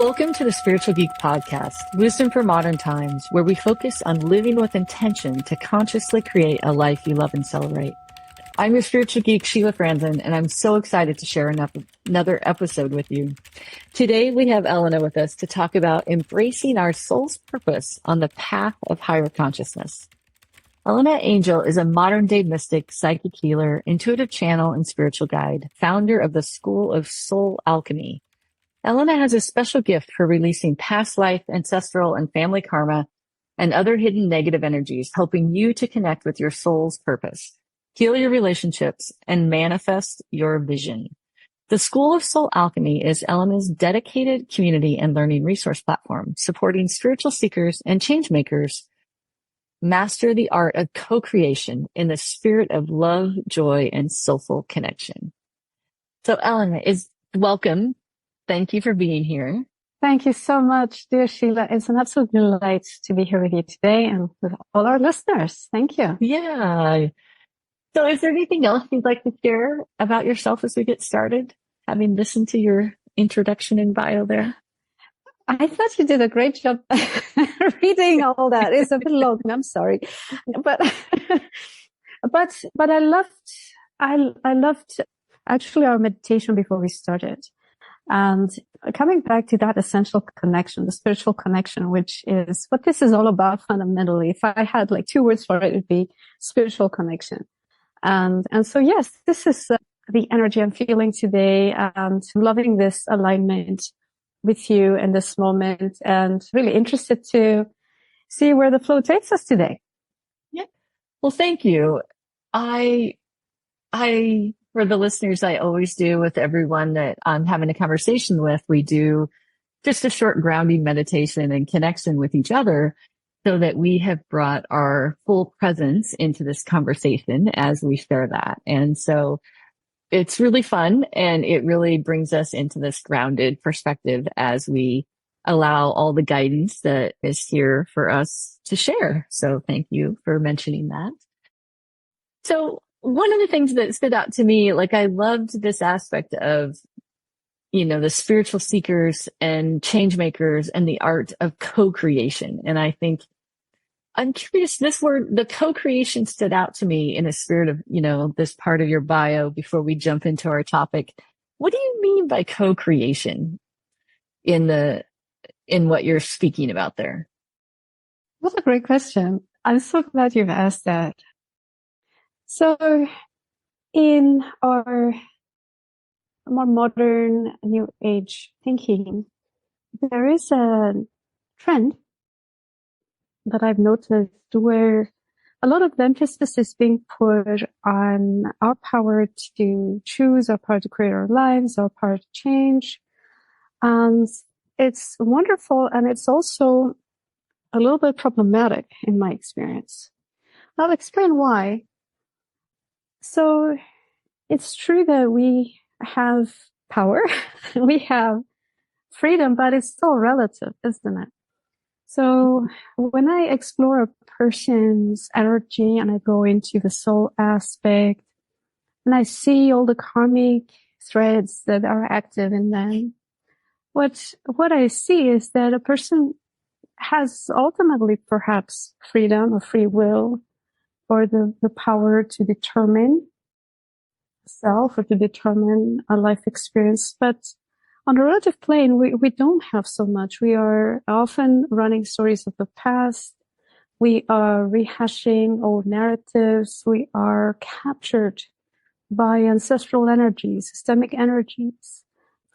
Welcome to the Spiritual Geek Podcast, wisdom for modern times, where we focus on living with intention to consciously create a life you love and celebrate. I'm your spiritual geek, Sheila Franzen, and I'm so excited to share another episode with you. Today, we have Elena with us to talk about embracing our soul's purpose on the path of higher consciousness. Elena Angel is a modern-day mystic, psychic healer, intuitive channel, and spiritual guide, founder of the School of Soul Alchemy. Elena has a special gift for releasing past life, ancestral, and family karma, and other hidden negative energies, helping you to connect with your soul's purpose, heal your relationships, and manifest your vision. The School of Soul Alchemy is Elena's dedicated community and learning resource platform, supporting spiritual seekers and change makers master the art of co-creation in the spirit of love, joy, and soulful connection. So Elena, welcome. Thank you for being here. Thank you so much, dear Sheila. It's an absolute delight to be here with you today and with all our listeners. Thank you. Yeah. So is there anything else you'd like to share about yourself as we get started, having listened to your introduction and bio there? I thought you did a great job reading all that. It's a bit long. I'm sorry. But I loved actually our meditation before we started. And coming back to that essential connection, the spiritual connection, which is what this is all about fundamentally. If I had like 2 words for it, it would be spiritual connection. And so, yes, this is the energy I'm feeling today, and I'm loving this alignment with you in this moment, and really interested to see where the flow takes us today. Yeah. Well, thank you. For the listeners, I always do with everyone that I'm having a conversation with, we do just a short grounding meditation and connection with each other so that we have brought our full presence into this conversation as we share that. And so it's really fun, and it really brings us into this grounded perspective as we allow all the guidance that is here for us to share. So thank you for mentioning that. So one of the things that stood out to me, like I loved this aspect of, the spiritual seekers and change makers and the art of co-creation. And I think I'm curious, this word, the co-creation stood out to me in a spirit of, this part of your bio before we jump into our topic. What do you mean by co-creation in what you're speaking about there? What a great question. I'm so glad you've asked that. So in our more modern new age thinking, there is a trend that I've noticed where a lot of the emphasis is being put on our power to choose, our power to create our lives, our power to change. And it's wonderful, and it's also a little bit problematic in my experience. I'll explain why. So it's true that we have power, we have freedom, but it's still relative, isn't it? So when I explore a person's energy and I go into the soul aspect and I see all the karmic threads that are active in them, what I see is that a person has ultimately perhaps freedom or free will, or the power to determine self or to determine a life experience. But on the relative plane, we don't have so much. We are often running stories of the past. We are rehashing old narratives. We are captured by ancestral energies, systemic energies,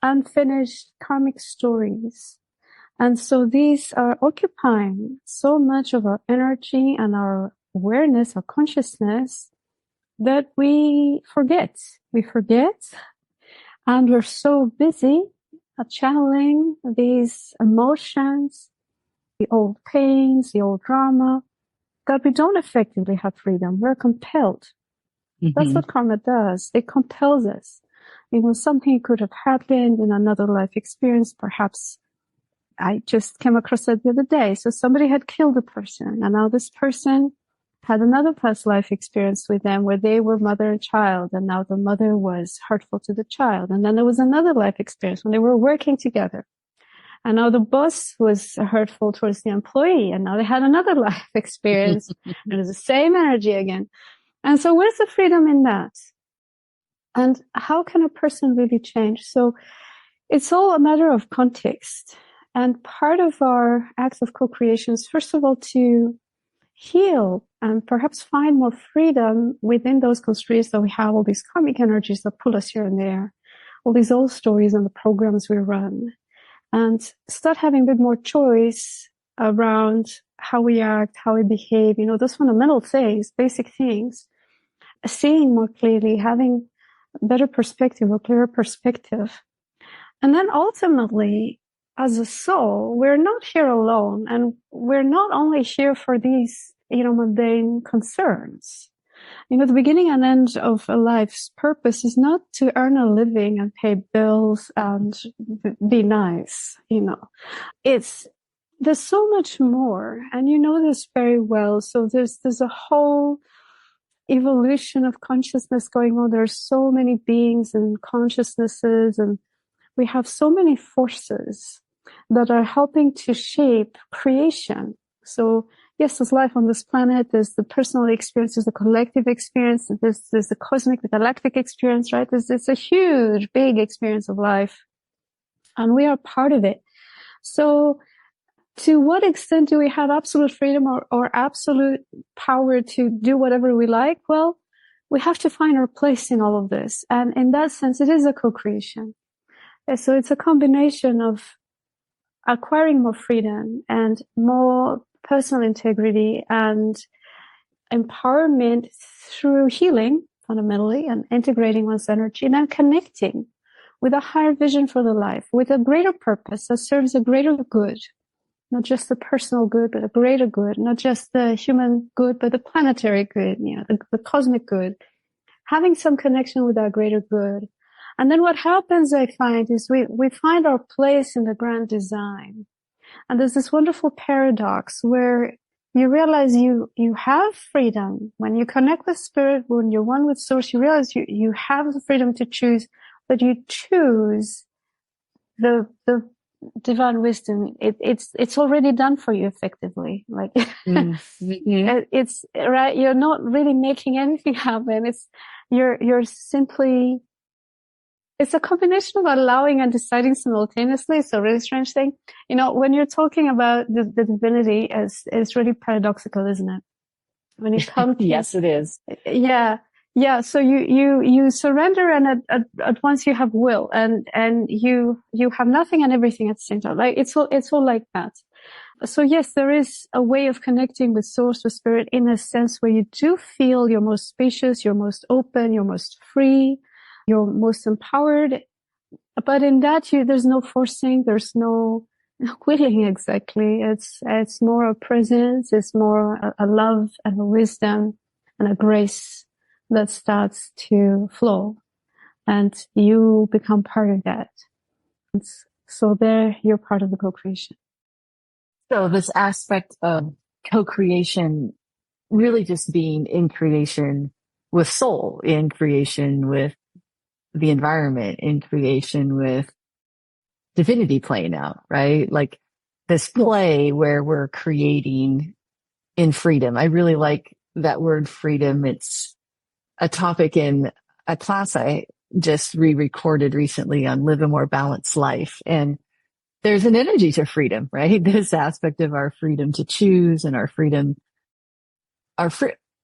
unfinished karmic stories. And so these are occupying so much of our energy and our awareness or consciousness that we forget. We forget, and we're so busy channeling these emotions, the old pains, the old drama, that we don't effectively have freedom. We're compelled. Mm-hmm. That's what karma does. It compels us. Something could have happened in another life experience. Perhaps I just came across that the other day. So somebody had killed a person, and now this person had another past life experience with them where they were mother and child, and now the mother was hurtful to the child. And then there was another life experience when they were working together. And now the boss was hurtful towards the employee, and now they had another life experience, and it's the same energy again. And so where's the freedom in that? And how can a person really change? So it's all a matter of context. And part of our acts of co-creation is, first of all, to heal and perhaps find more freedom within those constraints that we have, all these karmic energies that pull us here and there, all these old stories and the programs we run, and start having a bit more choice around how we act, how we behave, those fundamental things, basic things, seeing more clearly, having a better perspective, a clearer perspective. And then ultimately, as a soul, we're not here alone, and we're not only here for these, mundane concerns. The beginning and end of a life's purpose is not to earn a living and pay bills and be nice, there's so much more, and you know this very well. So there's a whole evolution of consciousness going on. There's so many beings and consciousnesses, and we have so many forces that are helping to shape creation. So yes, there's life on this planet. There's the personal experience. There's the collective experience. There's the cosmic, the galactic experience, right? It's a huge, big experience of life, and we are part of it. So to what extent do we have absolute freedom or absolute power to do whatever we like? Well, we have to find our place in all of this. And in that sense, it is a co-creation. So it's a combination of acquiring more freedom and more personal integrity and empowerment through healing, fundamentally, and integrating one's energy, and then connecting with a higher vision for the life, with a greater purpose that serves a greater good, not just the personal good, but a greater good, not just the human good, but the planetary good, the cosmic good, having some connection with that greater good. And then what happens, I find, is we find our place in the grand design. And there's this wonderful paradox where you realize you have freedom. When you connect with spirit, when you're one with source, you realize you have the freedom to choose, but you choose the divine wisdom. It's already done for you effectively. Like, it's right. You're not really making anything happen. You're simply, it's a combination of allowing and deciding simultaneously. It's a really strange thing. When you're talking about the divinity, it's really paradoxical, isn't it? When you come to yes, it is. Yeah. So you surrender, and at once you have will, and you have nothing and everything at the same time. Like it's all like that. So yes, there is a way of connecting with source, with spirit, in a sense where you do feel you're most spacious, you're most open, you're most free, you're most empowered. But in that, there's no forcing, there's no willing exactly. It's more a presence, it's more a love and a wisdom and a grace that starts to flow, and you become part of that. So there, you're part of the co-creation. So this aspect of co-creation really just being in creation with soul, in creation with the environment, in creation with divinity playing out, right? Like this play where we're creating in freedom. I really like that word freedom. It's a topic in a class I just re-recorded recently on Live a More Balanced Life. And there's an energy to freedom, right? This aspect of our freedom to choose and our freedom,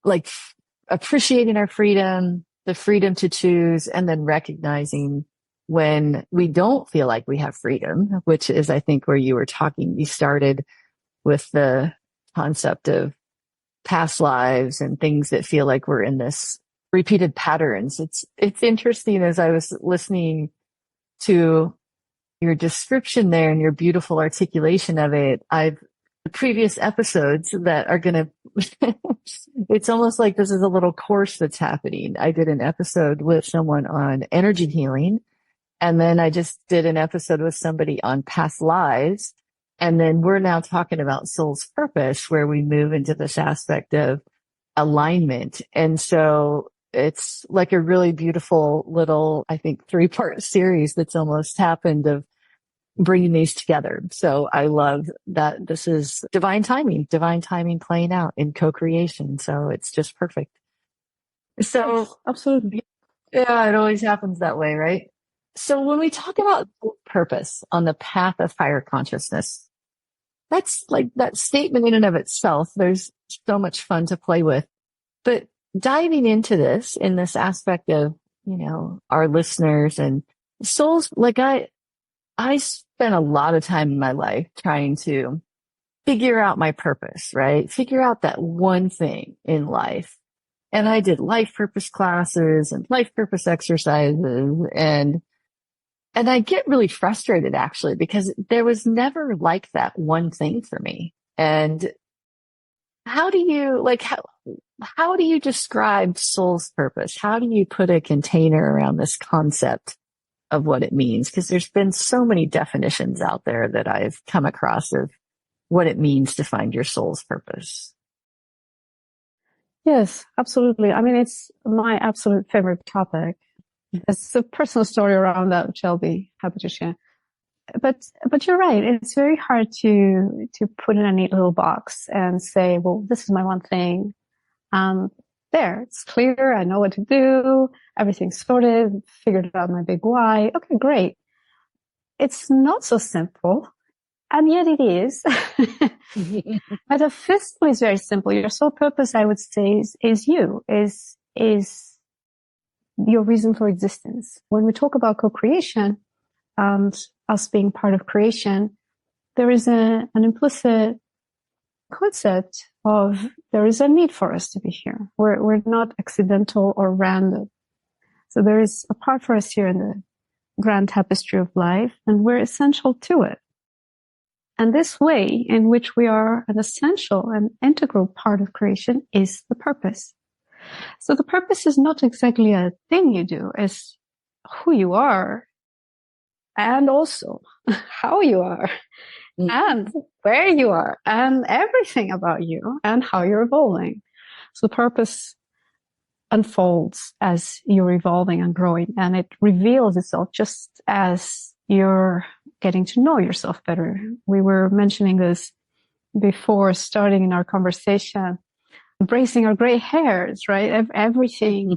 like appreciating our freedom, the freedom to choose, and then recognizing when we don't feel like we have freedom, which is, I think, where you were talking. You started with the concept of past lives and things that feel like we're in this repeated patterns. It's interesting as I was listening to your description there and your beautiful articulation of it. The previous episodes that are going to, it's almost like this is a little course that's happening. I did an episode with someone on energy healing, and then I just did an episode with somebody on past lives. And then we're now talking about soul's purpose, where we move into this aspect of alignment. And so it's like a really beautiful little, I think, 3-part series that's almost happened of bringing these together. So I love that this is divine timing playing out in co-creation. So it's just perfect. So Yes, absolutely. yeah, it always happens that way, right? So when we talk about purpose on the path of higher consciousness, that's like that statement in and of itself. There's so much fun to play with, but diving into this in this aspect of, our listeners and souls, like I spent a lot of time in my life trying to figure out my purpose, right? Figure out that one thing in life. And I did life purpose classes and life purpose exercises and I get really frustrated actually because there was never like that one thing for me. And how do you how do you describe soul's purpose? How do you put a container around this concept of what it means? Because there's been so many definitions out there that I've come across of what it means to find your soul's purpose. Yes, absolutely. I mean, it's my absolute favorite topic. There's a personal story around that, which I'll be happy to share. But you're right. It's very hard to put in a neat little box and say, well, this is my one thing. There, it's clear. I know what to do. Everything's sorted. Figured out my big why. Okay, great. It's not so simple. And yet it is. Metaphysically, it's very simple. Your soul purpose, I would say, is your reason for existence. When we talk about co-creation and us being part of creation, there is an implicit concept of there is a need for us to be here. We're not accidental or random. So there is a part for us here in the grand tapestry of life, and we're essential to it. And this way in which we are an essential and integral part of creation is the purpose. So the purpose is not exactly a thing you do, it's who you are and also how you are and where you are and everything about you and how you're evolving. So purpose unfolds as you're evolving and growing, and it reveals itself just as you're getting to know yourself better. We were mentioning this before starting in our conversation, embracing our gray hairs, right? Everything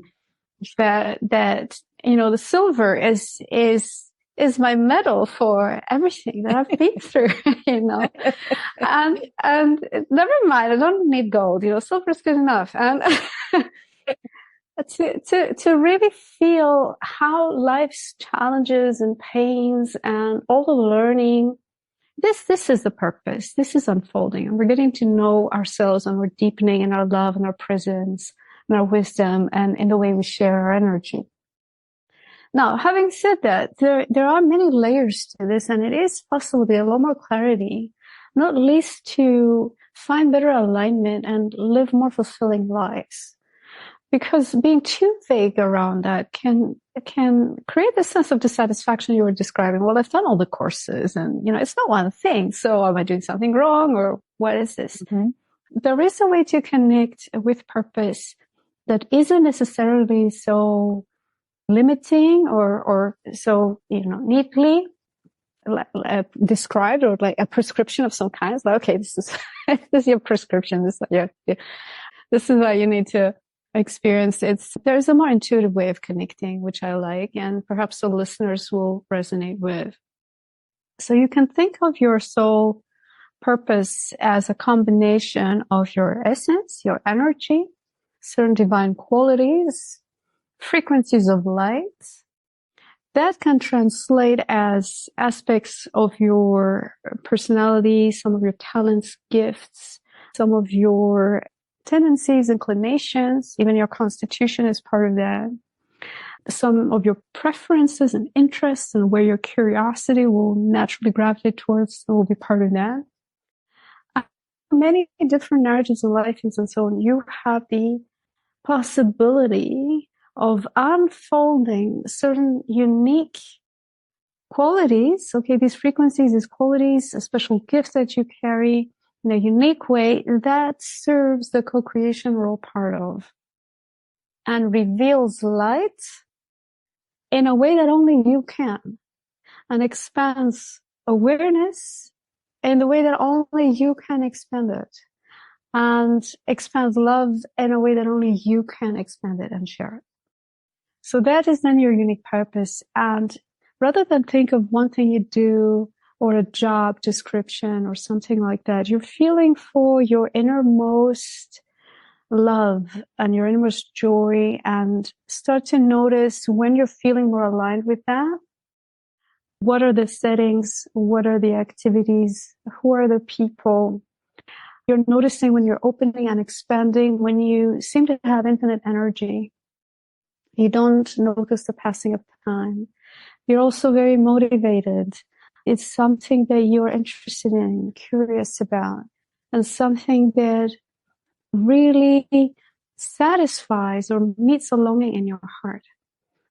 that the silver is my medal for everything that I've been through, and never mind, I don't need gold, silver is good enough. And to really feel how life's challenges and pains and all the learning, this is the purpose. This is unfolding, and we're getting to know ourselves, and we're deepening in our love and our presence and our wisdom and in the way we share our energy. Now, having said that, there are many layers to this, and it is possible to get a lot more clarity, not least to find better alignment and live more fulfilling lives. Because being too vague around that can create a sense of dissatisfaction you were describing. Well, I've done all the courses and, it's not one thing. So am I doing something wrong, or what is this? Mm-hmm. There is a way to connect with purpose that isn't necessarily so limiting or so, neatly described, or like a prescription of some kind. It's like, okay, this is your prescription. This is what you need to experience. There's a more intuitive way of connecting, which I like, and perhaps the listeners will resonate with. So you can think of your soul purpose as a combination of your essence, your energy, certain divine qualities, frequencies of light that can translate as aspects of your personality, some of your talents, gifts, some of your tendencies, inclinations, even your constitution is part of that. Some of your preferences and interests, and where your curiosity will naturally gravitate towards will be part of that. Many different narratives of life and so on. You have the possibility of unfolding certain unique qualities. Okay, these frequencies, these qualities, a special gift that you carry in a unique way that serves the co-creation role part of, and reveals light in a way that only you can, and expands awareness in the way that only you can expand it, and expand love in a way that only you can expand it and share it. So that is then your unique purpose. And rather than think of one thing you do or a job description or something like that, you're feeling for your innermost love and your innermost joy, and start to notice when you're feeling more aligned with that. What are the settings? What are the activities? Who are the people? You're noticing when you're opening and expanding, when you seem to have infinite energy. You don't notice the passing of time. You're also very motivated. It's something that you're interested in, curious about, and something that really satisfies or meets a longing in your heart.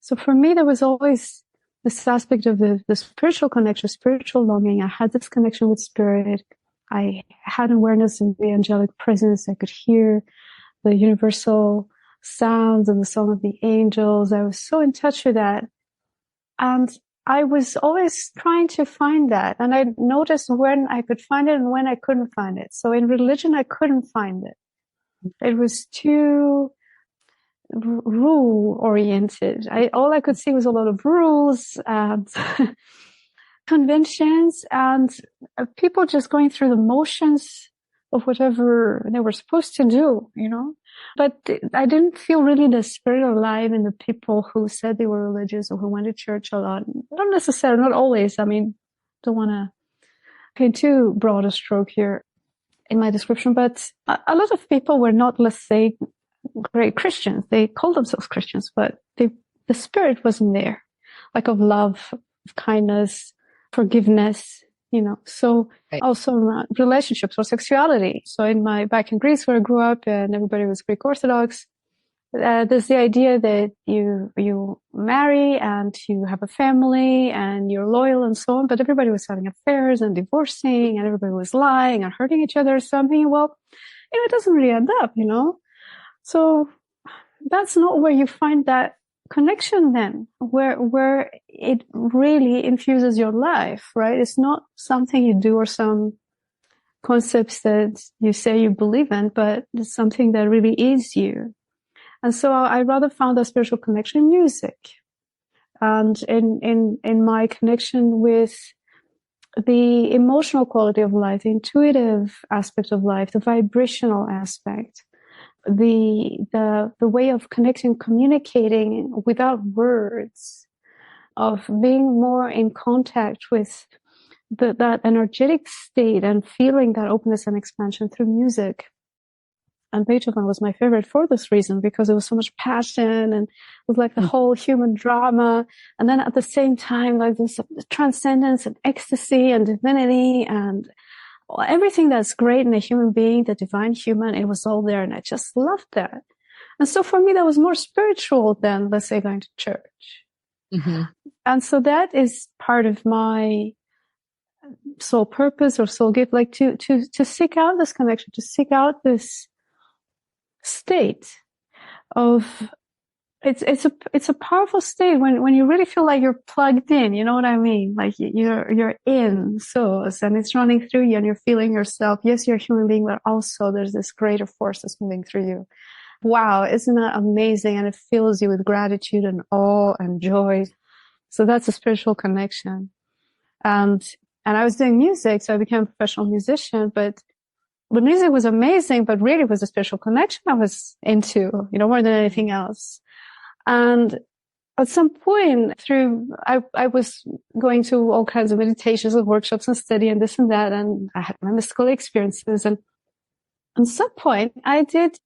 So for me, there was always this aspect of the spiritual connection, spiritual longing. I had this connection with spirit. I had awareness of the angelic presence. I could hear the universal sounds and the song of the angels. I was so in touch with that. And I was always trying to find that. And I noticed when I could find it and when I couldn't find it. So in religion, I couldn't find it. It was too rule oriented. All I could see was a lot of rules and conventions and people just going through the motions of whatever they were supposed to do, you know. But I didn't feel really the spirit alive in the people who said they were religious or who went to church a lot. Not necessarily, not always. I mean, don't want to paint too broad a stroke here in my description, but a lot of people were not, let's say, great Christians. They called themselves Christians, but the spirit wasn't there, like of love, of kindness, forgiveness, you know. So right. Also relationships or sexuality. So back in Greece where I grew up and everybody was Greek Orthodox, there's the idea that you marry and you have a family and you're loyal and so on, but everybody was having affairs and divorcing and everybody was lying and hurting each other. So I'm thinking, well, you know, it doesn't really end up, you know. So that's not where you find that connection then, where it really infuses your life, right? It's not something you do or some concepts that you say you believe in, but it's something that really is you. And so I rather found a spiritual connection in music and in my connection with the emotional quality of life, the intuitive aspect of life, the vibrational aspect, the way of connecting, communicating without words, of being more in contact with that energetic state and feeling that openness and expansion through music. And Beethoven was my favorite for this reason, because there was so much passion and it was like the whole human drama. And then at the same time, like this transcendence and ecstasy and divinity and everything that's great in a human being, the divine human, it was all there. And I just loved that. And so for me, that was more spiritual than, let's say, going to church. Mm-hmm. And so that is part of my soul purpose or soul gift, like to seek out this connection, to seek out this state of it's a powerful state when you really feel like you're plugged in, you know what I mean? Like you're in source and it's running through you and you're feeling yourself. Yes, you're a human being, but also there's this greater force that's moving through you. Wow, isn't that amazing? And it fills you with gratitude and awe and joy. So that's a spiritual connection. And I was doing music, so I became a professional musician, but the music was amazing, but really it was a spiritual connection I was into, you know, more than anything else. And at some point I was going to all kinds of meditations and workshops and study and this and that. And I had my mystical experiences. And at some point I did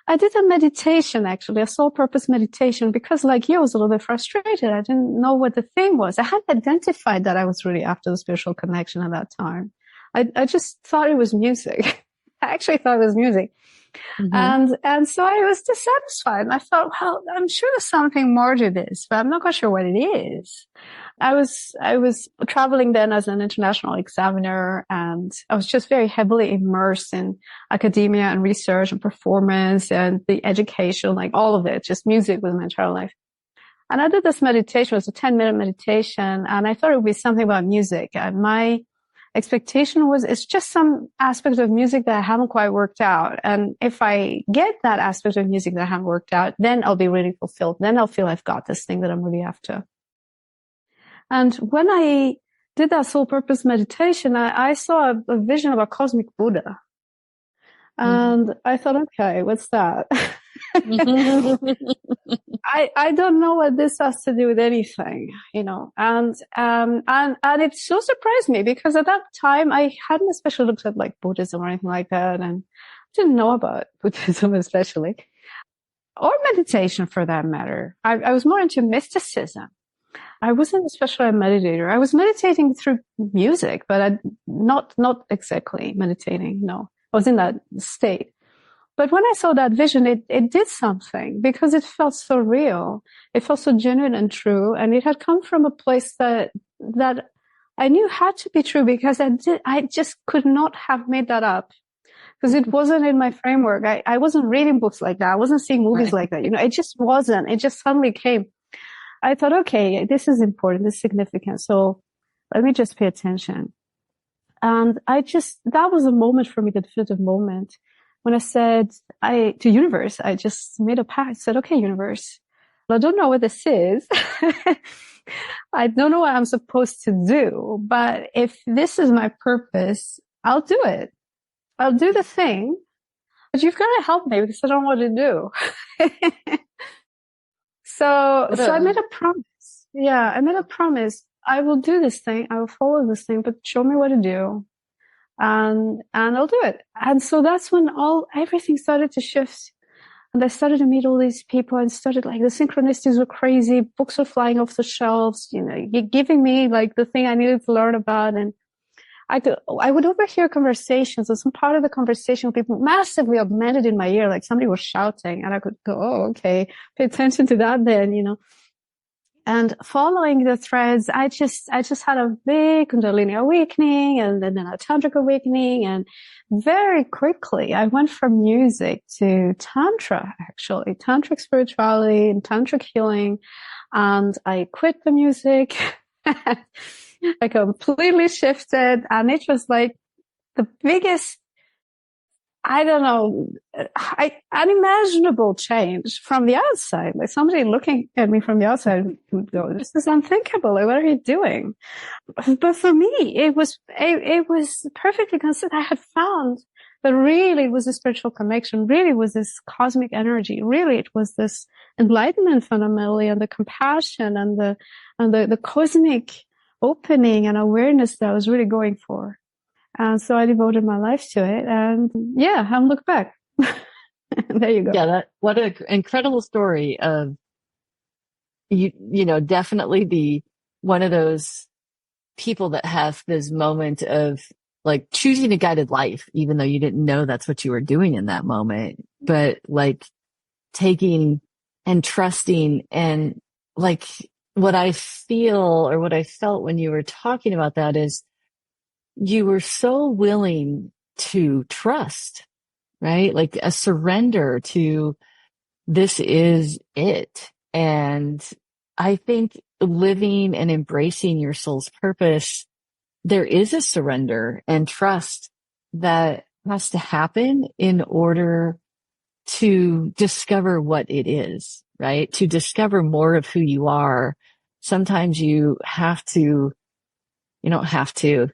a meditation, actually, a soul purpose meditation, because like you, I was a little bit frustrated. I didn't know what the thing was. I hadn't identified that I was really after the spiritual connection at that time. I just thought it was music. I actually thought it was music. Mm-hmm. And so I was dissatisfied. And I thought, well, I'm sure there's something more to this, but I'm not quite sure what it is. I was traveling then as an international examiner, and I was just very heavily immersed in academia and research and performance and the education, like all of it. Just music was my entire life. And I did this meditation. It was a 10-minute meditation, and I thought it would be something about music. And my expectation was it's just some aspect of music that I haven't quite worked out. And if I get that aspect of music that I haven't worked out, then I'll be really fulfilled. Then I'll feel I've got this thing that I'm really after. And when I did that soul purpose meditation, I saw a vision of a cosmic Buddha. And I thought, okay, what's that? I don't know what this has to do with anything, and it so surprised me because at that time I hadn't especially looked at like Buddhism or anything like that, and didn't know about Buddhism especially, or meditation for that matter. I was more into mysticism. I wasn't especially a meditator. I was meditating through music, but not exactly meditating. No, I was in that state. But when I saw that vision, it did something because it felt so real. It felt so genuine and true. And it had come from a place that I knew had to be true because I just could not have made that up because it wasn't in my framework. I wasn't reading books like that. I wasn't seeing movies like that. It just wasn't. It just suddenly came. I thought, okay, this is important. This is significant. So let me just pay attention. And that was a moment for me, the definitive moment. When I said to universe, I just made a pact. I said, okay, universe, I don't know what this is. I don't know what I'm supposed to do, but if this is my purpose, I'll do it. I'll do the thing, but you've got to help me because I don't know what to do. So I made a promise. Yeah, I made a promise. I will do this thing. I will follow this thing, but show me what to do. And I'll do it. And so that's when everything started to shift. And I started to meet all these people and started like the synchronicities were crazy. Books were flying off the shelves, giving me like the thing I needed to learn about. And I would overhear conversations, and some part of the conversation people massively augmented in my ear, like somebody was shouting, and I could go, oh, okay, pay attention to that then, And following the threads, I just had a big Kundalini awakening and then a Tantric awakening. And very quickly, I went from music to Tantra, actually, Tantric spirituality and Tantric healing. And I quit the music. I completely shifted. And it was like the biggest, I don't know, unimaginable change from the outside. Like somebody looking at me from the outside would go, this is unthinkable. Like, what are you doing? But for me, it was perfectly consistent. I had found that really it was a spiritual connection. Really was this cosmic energy. Really it was this enlightenment fundamentally, and the compassion and the cosmic opening and awareness that I was really going for. And so I devoted my life to it, and yeah, haven't looked back. There you go. Yeah, what an incredible story of definitely one of those people that have this moment of like choosing a guided life, even though you didn't know that's what you were doing in that moment, but like taking and trusting. And like what I feel or what I felt when you were talking about that is you were so willing to trust, right? Like a surrender to this is it. And I think living and embracing your soul's purpose, there is a surrender and trust that has to happen in order to discover what it is, right? To discover more of who you are. Sometimes you don't have to.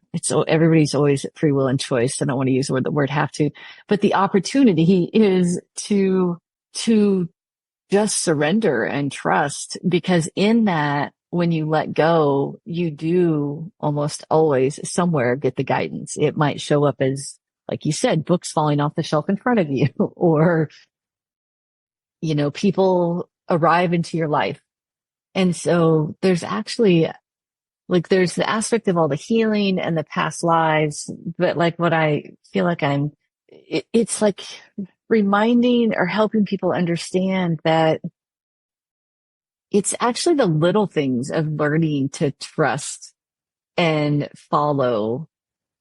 Everybody's always at free will and choice. I don't want to use the word have to, but the opportunity is to just surrender and trust, because in that, when you let go, you do almost always somewhere get the guidance. It might show up as, like you said, books falling off the shelf in front of you, or, people arrive into your life. And so there's actually there's the aspect of all the healing and the past lives, but like what I feel like it's like reminding or helping people understand that it's actually the little things of learning to trust and follow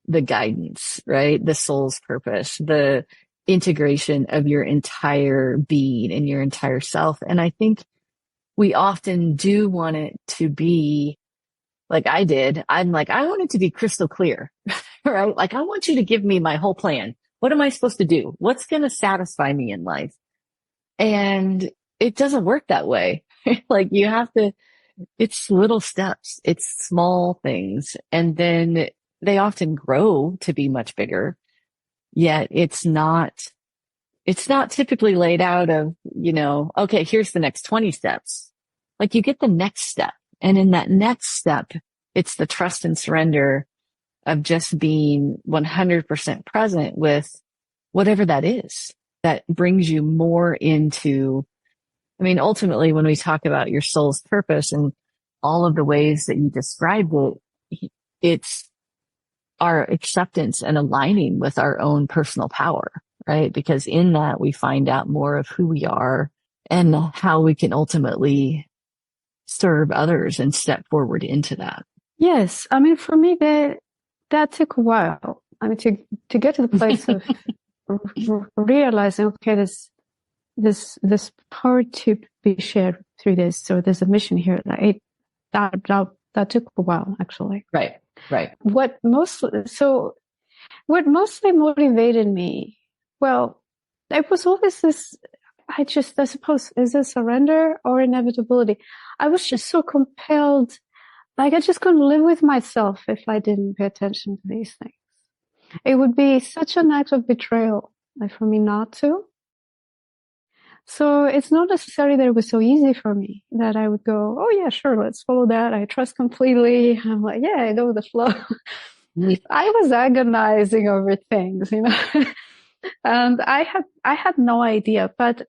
the guidance, right? The soul's purpose, the integration of your entire being and your entire self. And I think we often do want it to be like I did. I'm like, I want it to be crystal clear, right? Like, I want you to give me my whole plan. What am I supposed to do? What's going to satisfy me in life? And it doesn't work that way. Like, you have to, it's little steps, it's small things. And then they often grow to be much bigger, yet it's not typically laid out of, okay, here's the next 20 steps. Like, you get the next step. And in that next step, it's the trust and surrender of just being 100% present with whatever that is that brings you more into, I mean, ultimately, when we talk about your soul's purpose and all of the ways that you described it, it's our acceptance and aligning with our own personal power, right? Because in that, we find out more of who we are and how we can ultimately serve others and step forward into that. Yes. I mean, for me, that took a while. I mean, to get to the place of realizing, okay, this power to be shared through this. So there's a mission here. That took a while, actually. Right. What mostly motivated me, well, it was always this, I suppose, is it surrender or inevitability? I was just so compelled, like I just couldn't live with myself if I didn't pay attention to these things. It would be such an act of betrayal, like, for me not to. So it's not necessarily that it was so easy for me that I would go, oh yeah, sure, let's follow that. I trust completely. I'm like, yeah, I go with the flow. I was agonizing over things, and I had no idea, but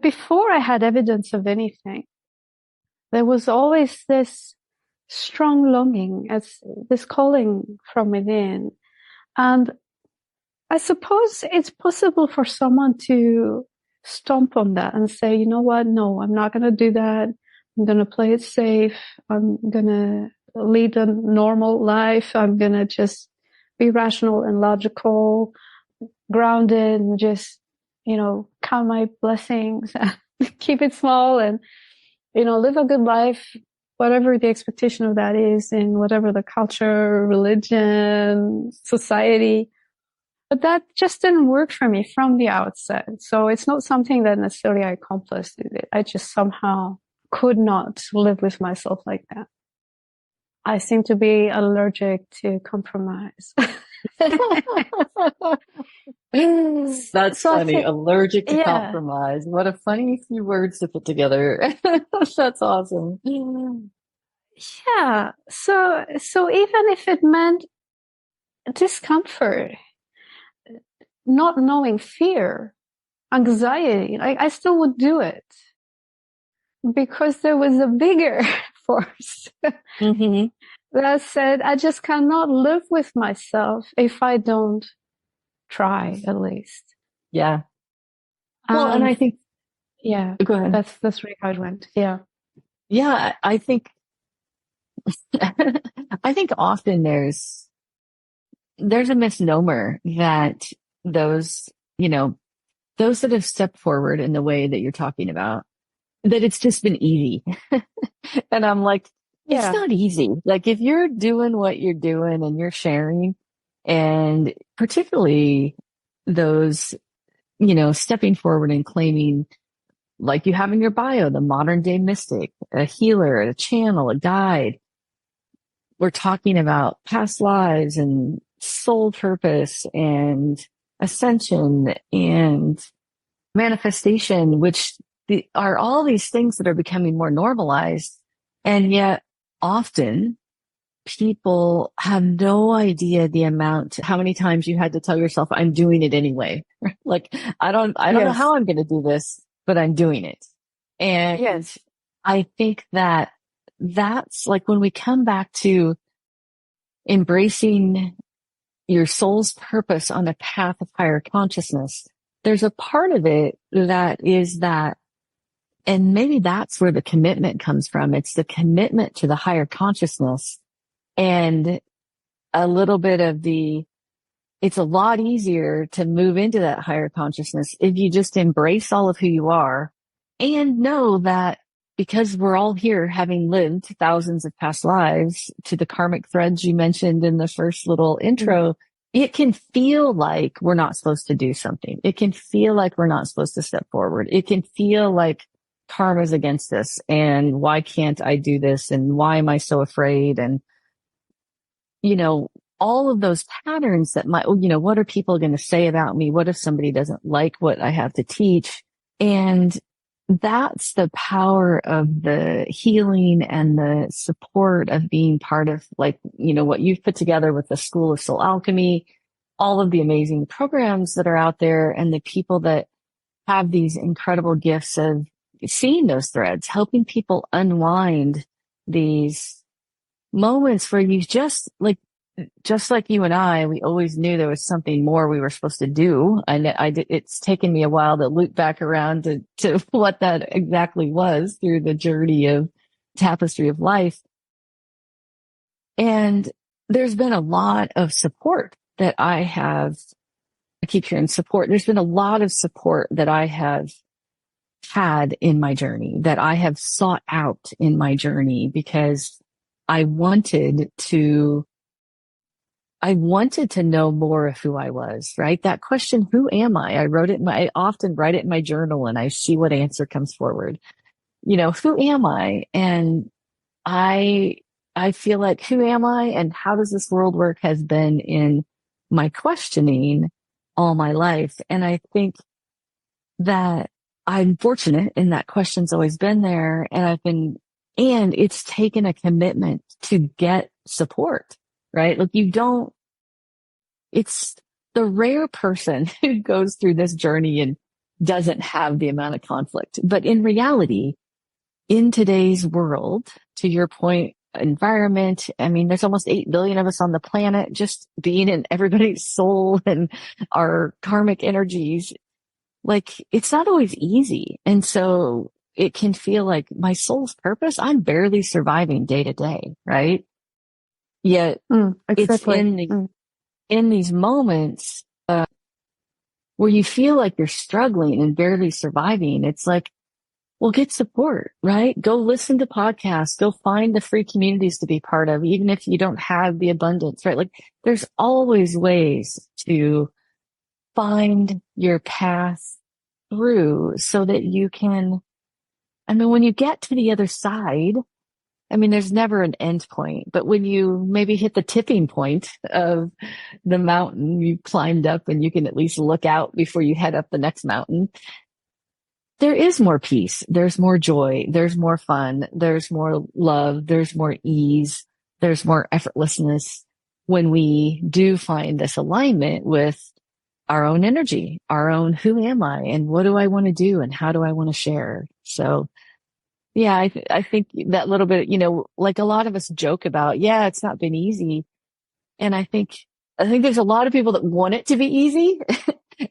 before I had evidence of anything, there was always this strong longing, as this calling from within. And I suppose it's possible for someone to stomp on that and say, you know what? No, I'm not going to do that. I'm going to play it safe. I'm going to lead a normal life. I'm going to just be rational and logical, grounded, and just, count my blessings, keep it small, and, live a good life, whatever the expectation of that is in whatever the culture, religion, society. But that just didn't work for me from the outset. So it's not something that necessarily I accomplished. I just somehow could not live with myself like that. I seem to be allergic to compromise. That's funny. Allergic to compromise. What a funny few words to put together. That's awesome. Yeah. So even if it meant discomfort, not knowing, fear, anxiety, I still would do it because there was a bigger force that said, I just cannot live with myself if I don't try, at least. Yeah. Well, and I think, yeah, go ahead. That's really how it went. Yeah. Yeah. I think often there's a misnomer that those that have stepped forward in the way that you're talking about, that it's just been easy. And I'm like, it's not easy. Like, if you're doing what you're doing and you're sharing, and particularly those, stepping forward and claiming, like you have in your bio, the modern day mystic, a healer, a channel, a guide. We're talking about past lives and soul purpose and ascension and manifestation, which are all these things that are becoming more normalized. And yet often people have no idea the amount, how many times you had to tell yourself, I'm doing it anyway. Like, I don't know how I'm going to do this, but I'm doing it. And I think that that's like, when we come back to embracing your soul's purpose on a path of higher consciousness, there's a part of it that is that, and maybe that's where the commitment comes from. It's the commitment to the higher consciousness, and a little bit of it's a lot easier to move into that higher consciousness if you just embrace all of who you are and know that because we're all here having lived thousands of past lives, to the karmic threads you mentioned in the first little intro, it can feel like we're not supposed to do something. It can feel like we're not supposed to step forward. It can feel like karma's against us, and why can't I do this? And why am I so afraid? And, all of those patterns that what are people going to say about me? What if somebody doesn't like what I have to teach? And that's the power of the healing and the support of being part of what you've put together with the School of Soul Alchemy, all of the amazing programs that are out there, and the people that have these incredible gifts of seeing those threads, helping people unwind these moments where you just like you and I, we always knew there was something more we were supposed to do. And it's taken me a while to loop back around to what that exactly was through the journey of tapestry of life. And there's been a lot of support that I keep hearing support. There's been a lot of support that I have had in my journey, that I have sought out in my journey, because I wanted to know more of who I was, right? That question, who am I? I often write it in my journal, and I see what answer comes forward. Who am I? And I feel like, who am I and how does this world work has been in my questioning all my life. And I think that I'm fortunate in that question's always been there, and it's taken a commitment to get support, right? Like it's the rare person who goes through this journey and doesn't have the amount of conflict. But in reality, in today's world, to your point, environment, I mean, there's almost 8 billion of us on the planet. Just being in everybody's soul and our karmic energies, like, it's not always easy. And so it can feel like my soul's purpose, I'm barely surviving day to day, right? Yet exactly. It's in these moments where you feel like you're struggling and barely surviving. It's like, well, get support, right? Go listen to podcasts, go find the free communities to be part of, even if you don't have the abundance, right? Like, there's always ways to find your path through so that you can, when you get to the other side, there's never an end point, but when you maybe hit the tipping point of the mountain you climbed up, and you can at least look out before you head up the next mountain, there is more peace. There's more joy. There's more fun. There's more love. There's more ease. There's more effortlessness when we do find this alignment with our own energy, our own, who am I and what do I want to do and how do I want to share? So yeah, I think that little bit, like a lot of us joke about, yeah, it's not been easy. And I think there's a lot of people that want it to be easy.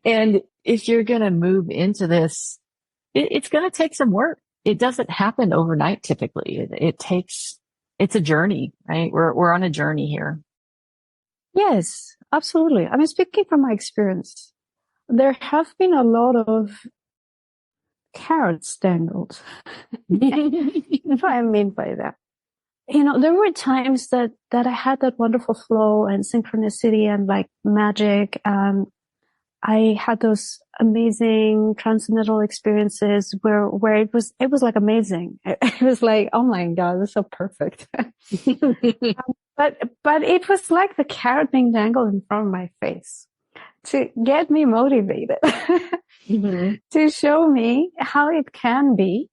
And if you're going to move into this, it's going to take some work. It doesn't happen overnight. Typically it's a journey, right? We're on a journey here. Yes, absolutely. Speaking from my experience, there have been a lot of carrots dangled. That's what I mean by that. There were times that I had that wonderful flow and synchronicity and like magic, and I had those amazing transcendental experiences where it was like amazing. It was like, oh my God, this is so perfect. But it was like the carrot being dangled in front of my face to get me motivated, to show me how it can be,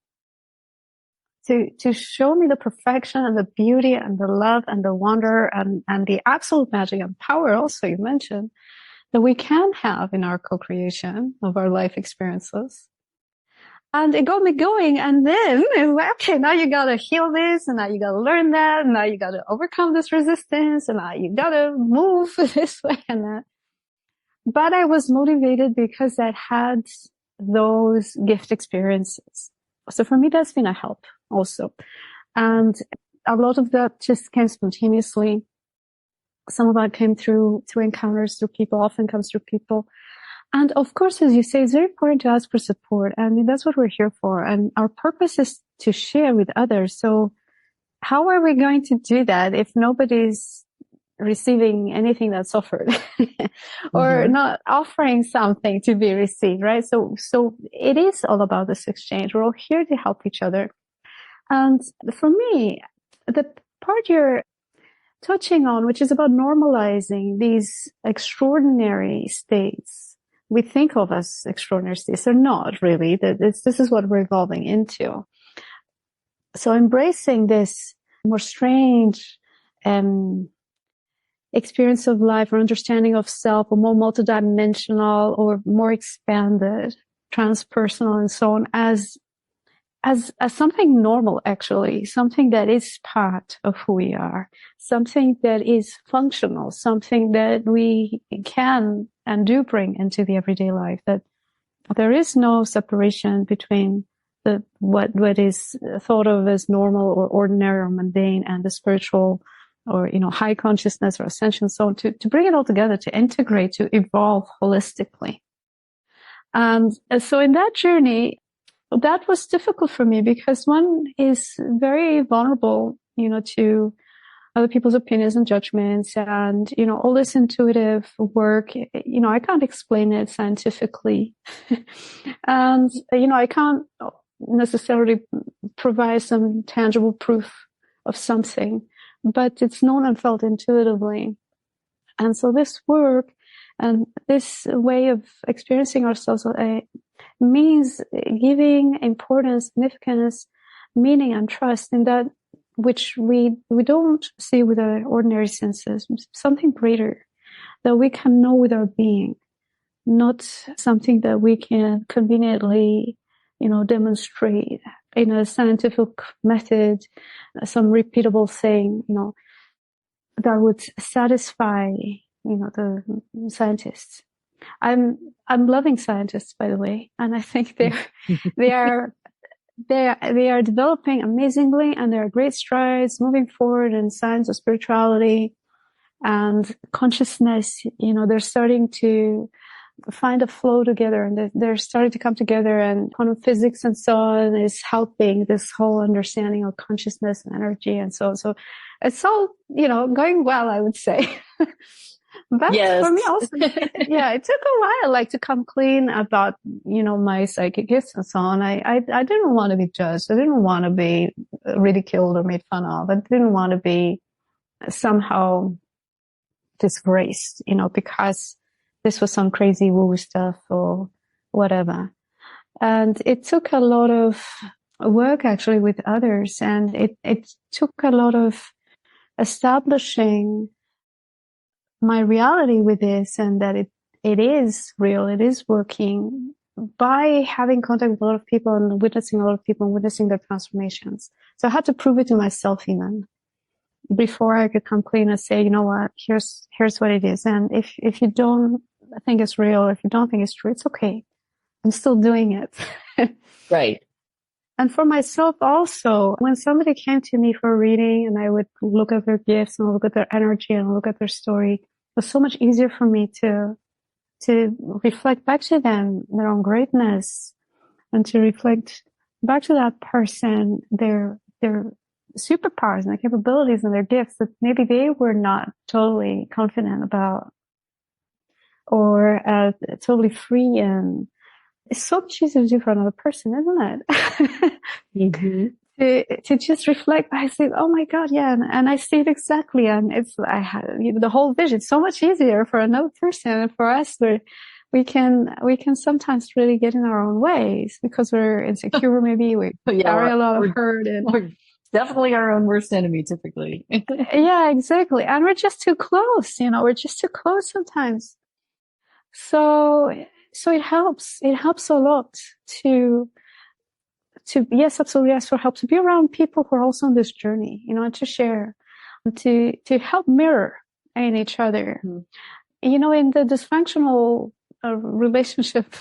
to show me the perfection and the beauty and the love and the wonder and the absolute magic and power also you mentioned that we can have in our co-creation of our life experiences. And it got me going. And then it's like, okay, now you gotta heal this, and now you gotta learn that, and now you gotta overcome this resistance, and now you gotta move this way and that. But I was motivated because I had those gift experiences. So for me, that's been a help also. And a lot of that just came spontaneously. Some of that came through encounters, through people, often comes through people. And of course, as you say, it's very important to ask for support. And that's what we're here for. And our purpose is to share with others. So how are we going to do that if nobody's receiving anything that's offered or not offering something to be received, right? So it is all about this exchange. We're all here to help each other. And for me, the part you're touching on, which is about normalizing these extraordinary states we think of as extraordinary states, they're not really. This is what we're evolving into. So embracing this more strange experience of life or understanding of self, or more multidimensional or more expanded, transpersonal and so on, as something normal, actually, something that is part of who we are, something that is functional, something that we can and do bring into the everyday life, that there is no separation between what is thought of as normal or ordinary or mundane and the spiritual or, high consciousness or ascension. So to bring it all together, to integrate, to evolve holistically. And so in that journey, that was difficult for me because one is very vulnerable, to other people's opinions and judgments and, all this intuitive work, I can't explain it scientifically. And, I can't necessarily provide some tangible proof of something, but it's known and felt intuitively. And so this work and this way of experiencing ourselves means giving importance, significance, meaning, and trust in that which we don't see with our ordinary senses, something greater that we can know with our being, not something that we can conveniently, demonstrate in a scientific method, some repeatable thing, that would satisfy, the scientists. I'm loving scientists, by the way, and I think they are developing amazingly, and there are great strides moving forward in science of spirituality and consciousness. They're starting to find a flow together, and they're starting to come together, and quantum physics and so on is helping this whole understanding of consciousness and energy and so it's all, going well, I would say. But yes. For me also, it took a while, to come clean about, my psychic gifts and so on. I didn't want to be judged. I didn't want to be ridiculed or made fun of. I didn't want to be somehow disgraced, because this was some crazy woo stuff or whatever. And it took a lot of work actually with others. And it took a lot of establishing my reality with this, and that it is real, it is working, by having contact with a lot of people and witnessing a lot of people and witnessing their transformations. So I had to prove it to myself even before I could come clean and say, what, here's what it is. And if you don't think it's real, if you don't think it's true, it's okay. I'm still doing it. Right. And for myself also, when somebody came to me for a reading and I would look at their gifts and look at their energy and look at their story, it was so much easier for me to reflect back to them their own greatness, and to reflect back to that person their superpowers and their capabilities and their gifts that maybe they were not totally confident about or totally free in. It's so much easier to do for another person, isn't it? Mm-hmm. To just reflect, I say, oh my God, yeah, and I see it exactly, and I had the whole vision. It's so much easier for another person, and for us, we can sometimes really get in our own ways because we're insecure. Maybe we carry a lot of hurt, and we're definitely our own worst enemy, typically. Yeah, exactly, and we're just too close. We're just too close sometimes. So it helps. It helps a lot to yes, absolutely ask for help, to be around people who are also on this journey, and to share, to help mirror in each other. Mm-hmm. In the dysfunctional relationship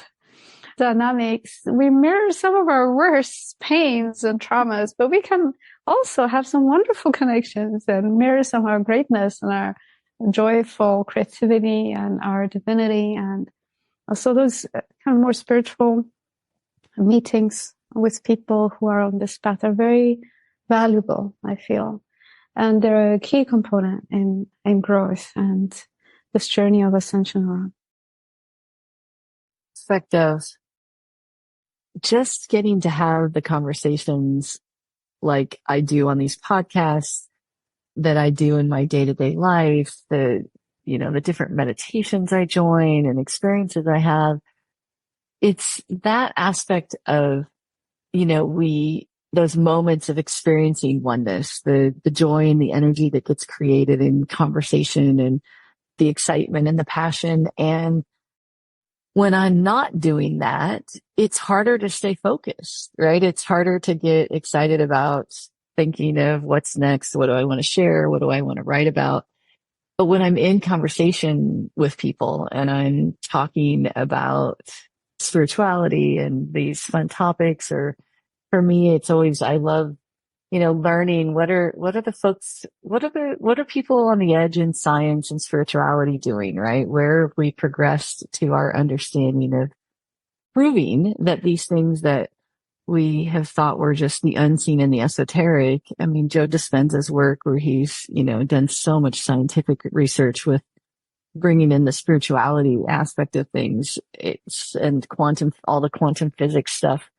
dynamics, we mirror some of our worst pains and traumas, but we can also have some wonderful connections and mirror some of our greatness and our joyful creativity and our divinity. And So those kind of more spiritual meetings with people who are on this path are very valuable, I feel. And they're a key component in growth and this journey of ascension around. Aspect of just getting to have the conversations like I do on these podcasts, that I do in my day-to-day life, the different meditations I join and experiences I have. It's that aspect of, those moments of experiencing oneness, the joy and the energy that gets created in conversation and the excitement and the passion. And when I'm not doing that, it's harder to stay focused, right? It's harder to get excited about thinking of what's next. What do I want to share? What do I want to write about? But when I'm in conversation with people and I'm talking about spirituality and these fun topics, or for me, it's always, I love, learning what are people on the edge in science and spirituality doing, right? Where have we progressed to our understanding of proving that these things that we have thought were just the unseen and the esoteric. I mean, Joe Dispenza's work where he's, done so much scientific research with bringing in the spirituality aspect of things, and all the quantum physics stuff.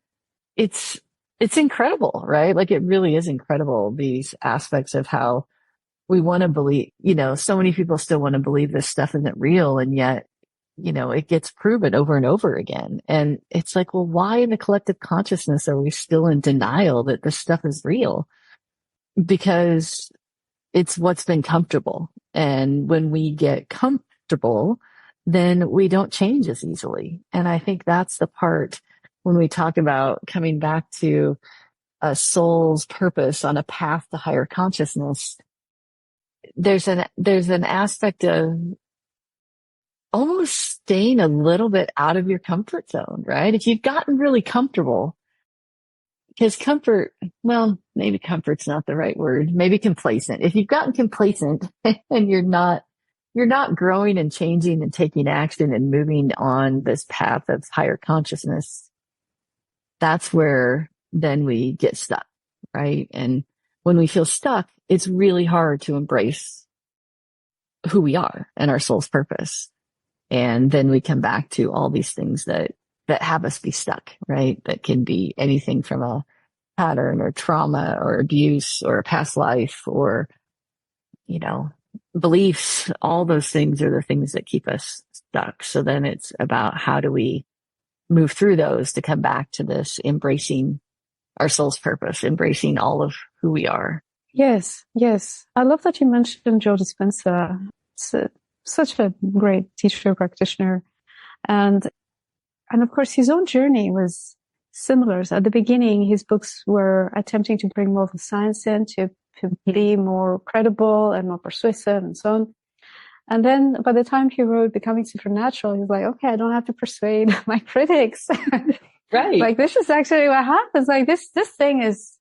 It's incredible, right? Like it really is incredible, these aspects of how we want to believe, so many people still want to believe this stuff isn't real. And yet, it gets proven over and over again. And it's like, well, why in the collective consciousness are we still in denial that this stuff is real? Because it's what's been comfortable. And when we get comfortable, then we don't change as easily. And I think that's the part when we talk about coming back to a soul's purpose on a path to higher consciousness. There's an aspect of almost staying a little bit out of your comfort zone, right? If you've gotten really comfortable, because maybe comfort's not the right word, maybe complacent. If you've gotten complacent and you're not growing and changing and taking action and moving on this path of higher consciousness, that's where then we get stuck, right? And when we feel stuck, it's really hard to embrace who we are and our soul's purpose. And then we come back to all these things that have us be stuck, right? That can be anything from a pattern or trauma or abuse or a past life or, beliefs. All those things are the things that keep us stuck. So then it's about how do we move through those to come back to this embracing our soul's purpose, embracing all of who we are. Yes. I love that you mentioned Joe Dispenza. Such a great teacher, practitioner. And of course, his own journey was similar. So at the beginning, his books were attempting to bring more of the science in to be more credible and more persuasive and so on. And then by the time he wrote Becoming Supernatural, he was like, okay, I don't have to persuade my critics. Right. Like, this is actually what happens. Like, this thing is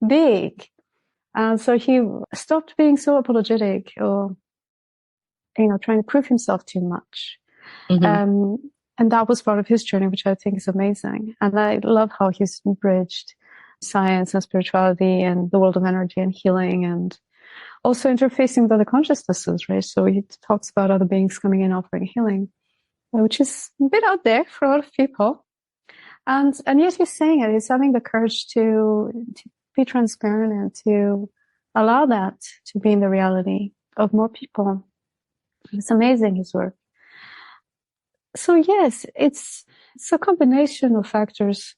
big. And so he stopped being so apologetic or, trying to prove himself too much. Mm-hmm. And that was part of his journey, which I think is amazing. And I love how he's bridged science and spirituality and the world of energy and healing and also interfacing with other consciousnesses, right? So he talks about other beings coming in offering healing, which is a bit out there for a lot of people. And yet he's saying it. He's having the courage to be transparent and to allow that to be in the reality of more people. It's amazing, his work. So yes, it's a combination of factors.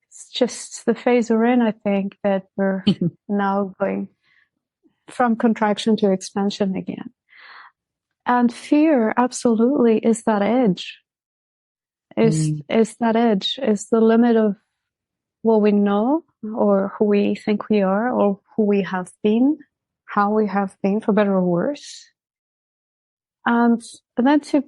It's just the phase we're in, I think, that we're now going from contraction to expansion again. And fear absolutely is that edge. Is that edge, is the limit of what we know or who we think we are or who we have been, how we have been, for better or worse. And then to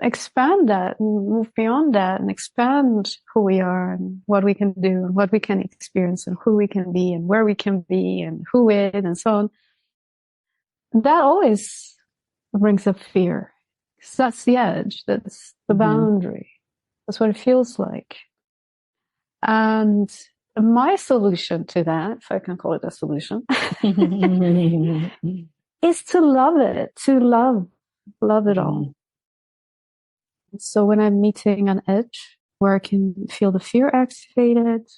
expand that and move beyond that and expand who we are and what we can do and what we can experience and who we can be and where we can be and who with and so on. That always brings up fear. So that's the edge. That's the boundary. That's what it feels like. And my solution to that, if I can call it a solution, is to love it, to love it all. So when I'm meeting an edge where I can feel the fear activated,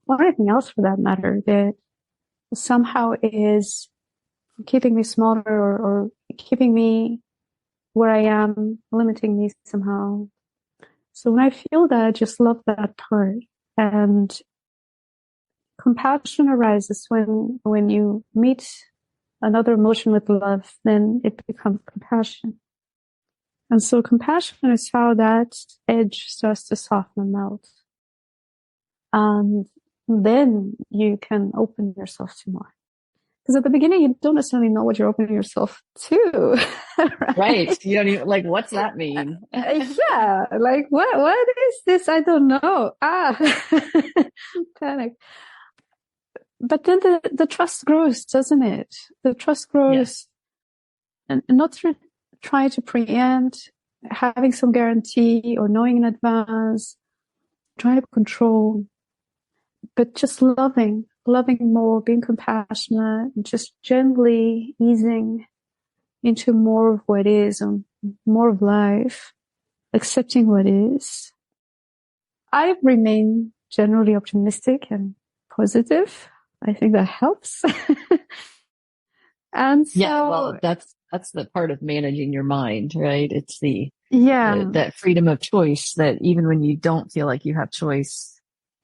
or anything else for that matter, that somehow is keeping me smaller or keeping me where I am, limiting me somehow. So when I feel that, I just love that part. And compassion arises when you meet another emotion with love, then it becomes compassion. And so compassion is how that edge starts to soften and melt. And then you can open yourself to more. Because at the beginning, you don't necessarily know what you're opening yourself to. Right. You don't even, like, what's that mean? Yeah. Like, what is this? I don't know. Panic. But then the trust grows, doesn't it? The trust grows, yes. And not through trying to preempt, having some guarantee or knowing in advance, trying to control, but just loving more, being compassionate, just gently easing into more of what is, more of life, accepting what is. I remain generally optimistic and positive. I think that helps. And so, yeah, well, that's the part of managing your mind, right? It's that freedom of choice, that even when you don't feel like you have choice,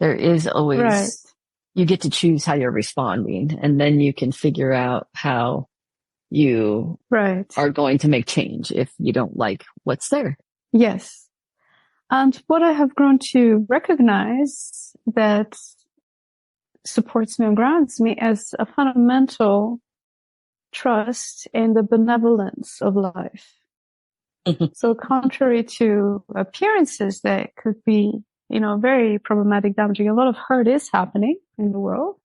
there is always, you get to choose how you're responding, and then you can figure out how you are going to make change if you don't like what's there. Yes. And what I have grown to recognize that supports me and grounds me as a fundamental trust in the benevolence of life. So contrary to appearances that could be, very problematic, damaging, a lot of hurt is happening in the world.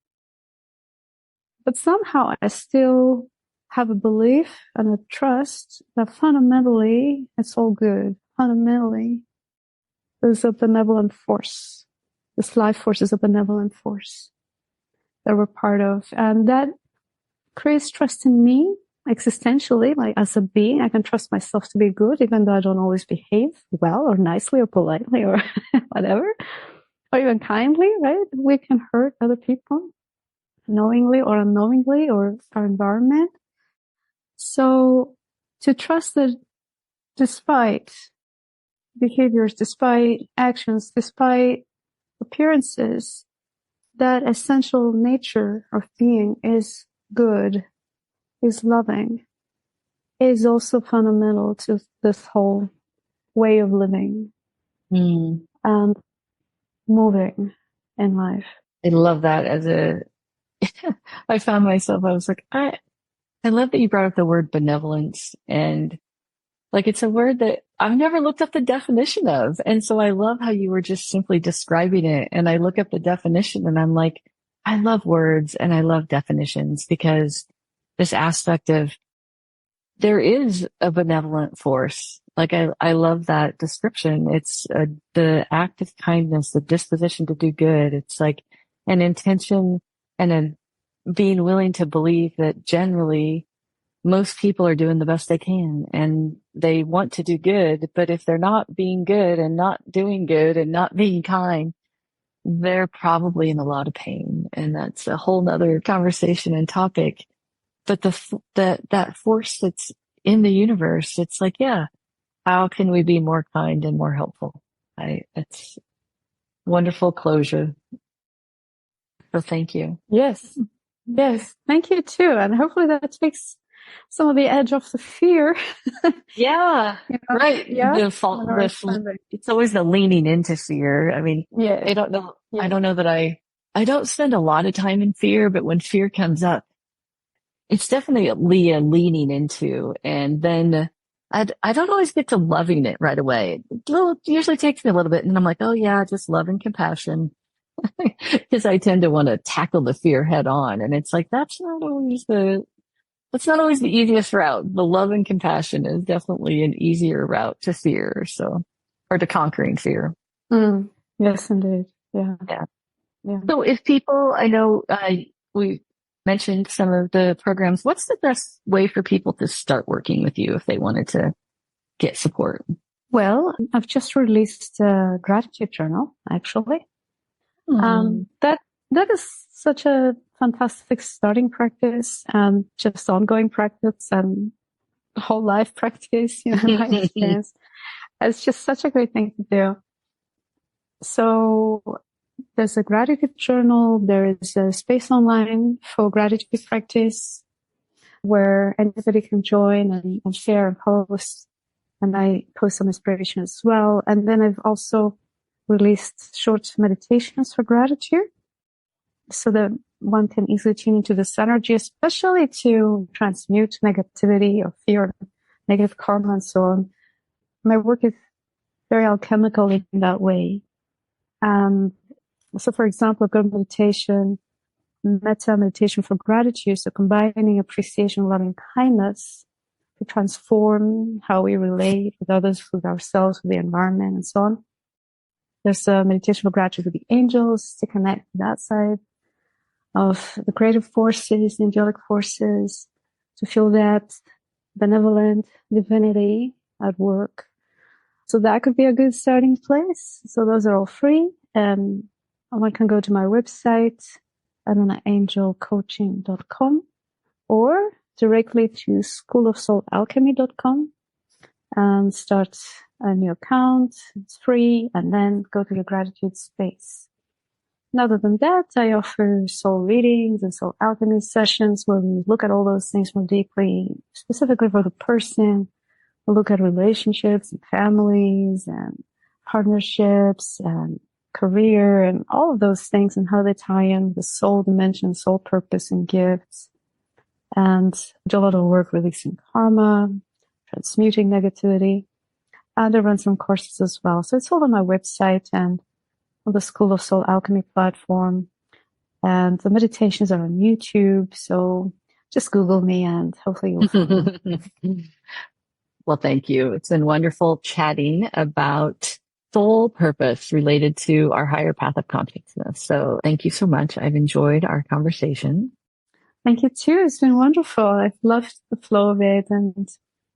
But somehow I still have a belief and a trust that fundamentally it's all good. Fundamentally, there's a benevolent force. This life force is a benevolent force that we're part of. And that creates trust in me existentially, like as a being. I can trust myself to be good, even though I don't always behave well or nicely or politely or whatever, or even kindly, right? We can hurt other people knowingly or unknowingly, or our environment. So to trust that despite behaviors, despite actions, despite appearances, that essential nature of being is good, is loving, is also fundamental to this whole way of living and moving in life. I love that I found myself, I was like, I love that you brought up the word benevolence, and like, it's a word that I've never looked up the definition of. And so I love how you were just simply describing it. And I look up the definition and I'm like, I love words and I love definitions, because this aspect of there is a benevolent force. Like, I love that description. It's the act of kindness, the disposition to do good. It's like an intention and a being willing to believe that generally most people are doing the best they can and they want to do good. But if they're not being good and not doing good and not being kind, they're probably in a lot of pain. And that's a whole nother conversation and topic. But that force that's in the universe, it's like, yeah, how can we be more kind and more helpful? It's wonderful closure. So thank you. Yes. Thank you too. And hopefully that takes some of the edge off the fear. Yeah. Right. Yeah. It's always the leaning into fear. I mean, I don't know. Yeah. I don't know that I don't spend a lot of time in fear, but when fear comes up, it's definitely a leaning into, and then I don't always get to loving it right away. It usually takes me a little bit, and I'm like, oh yeah, just love and compassion. Because I tend to want to tackle the fear head on. And it's like, that's not always the It's not always the easiest route. The love and compassion is definitely an easier route to fear, or to conquering fear. Yes, indeed. Yeah. Yeah. Yeah. So if people, I know we mentioned some of the programs, what's the best way for people to start working with you if they wanted to get support? Well, I've just released a gratitude journal, actually. That is such a fantastic starting practice and just ongoing practice and whole life practice, in my experience. It's just such a great thing to do. So there's a gratitude journal. There is a space online for gratitude practice where anybody can join and share and post. And I post some inspiration as well. And then I've also released short meditations for gratitude so that one can easily tune into this energy, especially to transmute negativity or fear, negative karma and so on. My work is very alchemical in that way. So for example, a good meditation, metta meditation for gratitude. So combining appreciation, loving kindness to transform how we relate with others, with ourselves, with the environment and so on. There's a meditation for gratitude with the angels to connect to that side of the creative forces, the angelic forces, to feel that benevolent divinity at work. So that could be a good starting place. So those are all free. And one can go to my website, elenaangelcoaching.com, or directly to schoolofsoulalchemy.com and start a new account. It's free, and then go to the gratitude space. And other than that, I offer soul readings and soul alchemy sessions where we look at all those things more deeply, specifically for the person. We look at relationships and families and partnerships and career and all of those things and how they tie in with the soul dimension, soul purpose and gifts. And do a lot of work releasing karma, transmuting negativity. And I run some courses as well. So it's all on my website and on the School of Soul Alchemy platform. And the meditations are on YouTube. So just Google me and hopefully you'll find me. Well, thank you. It's been wonderful chatting about soul purpose related to our higher path of consciousness. So thank you so much. I've enjoyed our conversation. Thank you too. It's been wonderful. I've loved the flow of it. And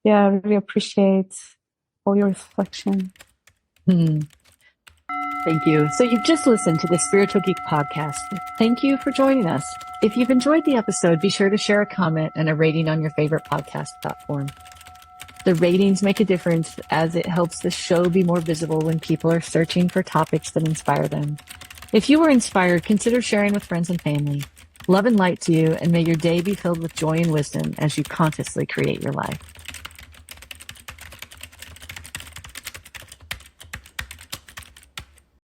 yeah, I really appreciate all your reflection. Thank you. So you've just listened to the Spiritual Geek Podcast. Thank you for joining us. If you've enjoyed the episode, be sure to share a comment and a rating on your favorite podcast platform. The ratings make a difference as it helps the show be more visible when people are searching for topics that inspire them. If you were inspired, consider sharing with friends and family. Love and light to you, and may your day be filled with joy and wisdom as you consciously create your life.